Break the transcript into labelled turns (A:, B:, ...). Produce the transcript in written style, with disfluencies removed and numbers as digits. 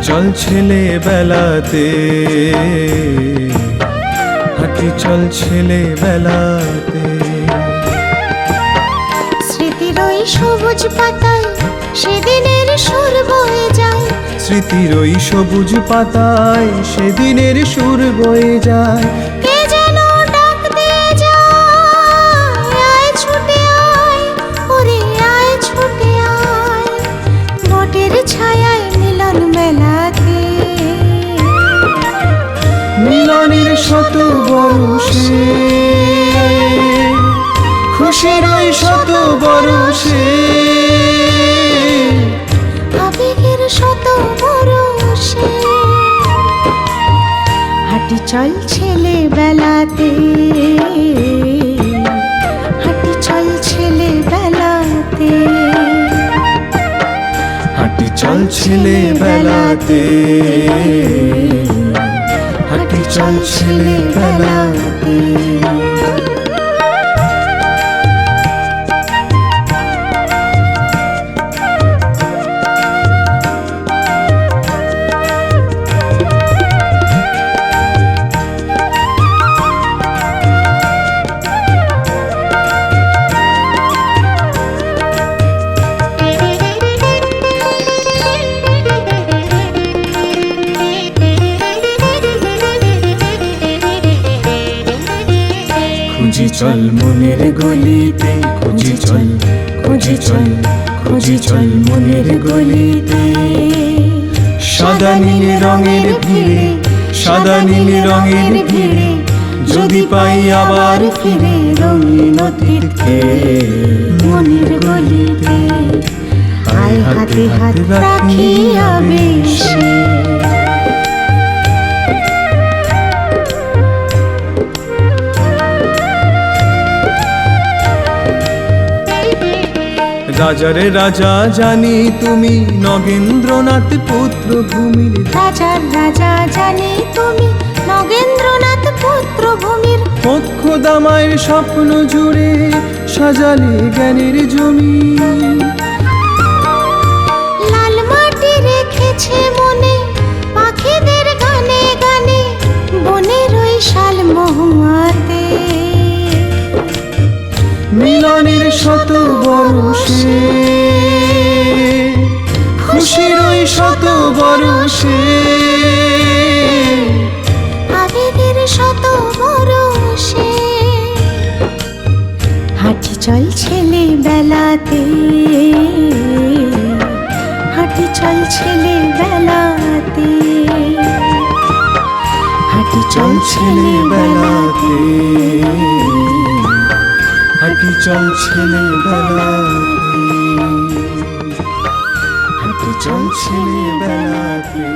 A: চল ছেলে বেলাতে, হাঁটি চল ছেলে বেলাতে।
B: স্মৃতির ওই সবুজ পাতায় সেদিনের সুর বয়ে যায়,
A: স্মৃতির ওই সবুজ পাতায় সেদিনের সুর বয়ে যায়।
B: কে যেন ডাক দিয়ে যায়, আয় ছুটে আয়, ওরে আয় ছুটে আয়, বটের ছায়ায় মিলন মেলাতে।
A: মিলনের শত বরষে, খুশির ওই শত বরষে,
B: আবেগের শত বরষে। হাঁটি চল ছেলে বেলাতে, হাঁটি চল ছেলে বেলাতে,
A: হাঁটি চল ছেলে বেলাতে, হাঁটি চল ছেলে বেলাতে। খুঁজি চল মনের গলিতে, খুঁজি চল, খুঁজি চল, খুঁজি চল মনের গলিতে। সাদা নীল রঙের ভিড়ে, সাদা নীল রঙের ভিড়ে, যদি পাই আবার ফিরে রঙিন তীর্থে
B: মনের গলিতে। আয় হাতে হাত রাখি আবেশে,
A: রাজারে রাজা জানি তুমি নগেন্দ্রনাথ পুত্র ভূমির।
B: রাজার রাজা জানি তুমি নগেন্দ্রনাথ পুত্র ভূমির।
A: মোক্ষ দামায়ের স্বপ্ন জুড়ে সাজালে জ্ঞানের জমি।
B: লাল মাটি রেখেছে মনে পাখিদের গানে গানে, বনের ওই শাল মহুয়াতে।
A: মিলনের শত বরষে, খুশির ওই শত বরষে,
B: আবেগের শত বরষে। হাঁটি চল ছেলে বেলাতে, হাঁটি চল ছেলে বেলাতে, হাঁটি চল ছেলে বেলাতে,
A: হাঁটি চল ছেলে বেলাতে, হাঁটি চল ছেলে বেলাতে।